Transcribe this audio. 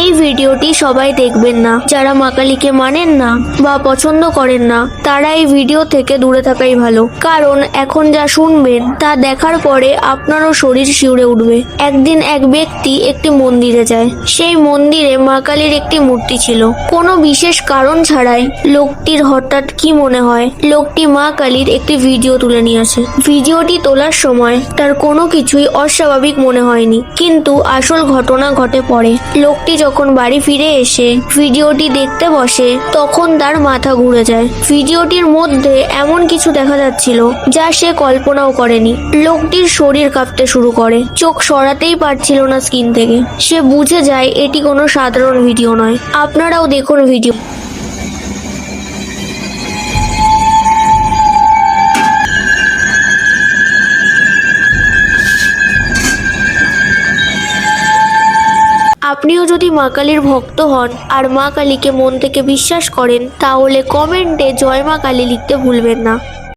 এই ভিডিওটি সবাই দেখবেন না। যারা মা কালীকে মানেন না বা পছন্দ করেন না তারা এই ভিডিও থেকে দূরে থাকাই ভালো, কারণ এখন যা শুনবেন তা দেখার পরে আপনারও শরীর শিউরে উঠবে। একদিন এক ব্যক্তি একটি মন্দিরে যায়। সেই মন্দিরে মা কালীর একটি মূর্তি ছিল। কোনো বিশেষ কারণ ছাড়াই লোকটির হঠাৎ কি মনে হয় লোকটি মা কালীর একটি ভিডিও তুলে নিয়ে আসে। ভিডিওটি তোলার সময় তার কোনো কিছুই অস্বাভাবিক মনে হয়নি, কিন্তু আসল ঘটনা ঘটে পড়ে। লোকটি যখন বাড়ি ফিরে এসে ভিডিওটি দেখতে বসে তখন তার মাথা ঘুরে যায়। ভিডিওটির মধ্যে এমন কিছু দেখা যাচ্ছিল যা সে কল্পনাও করেনি। লোকটির শরীর কাঁপতে শুরু করে, চোখ সরাতেই পারছিল না স্ক্রিন থেকে। সে বুঝে যায় এটি কোনো সাধারণ ভিডিও নয়। আপনারাও দেখুন ভিডিও। আপনিও যদি মা কালীর ভক্ত হন আর মা কালীকে মন থেকে বিশ্বাস করেন তাহলে কমেন্টে জয় মা কালী লিখতে ভুলবেন না।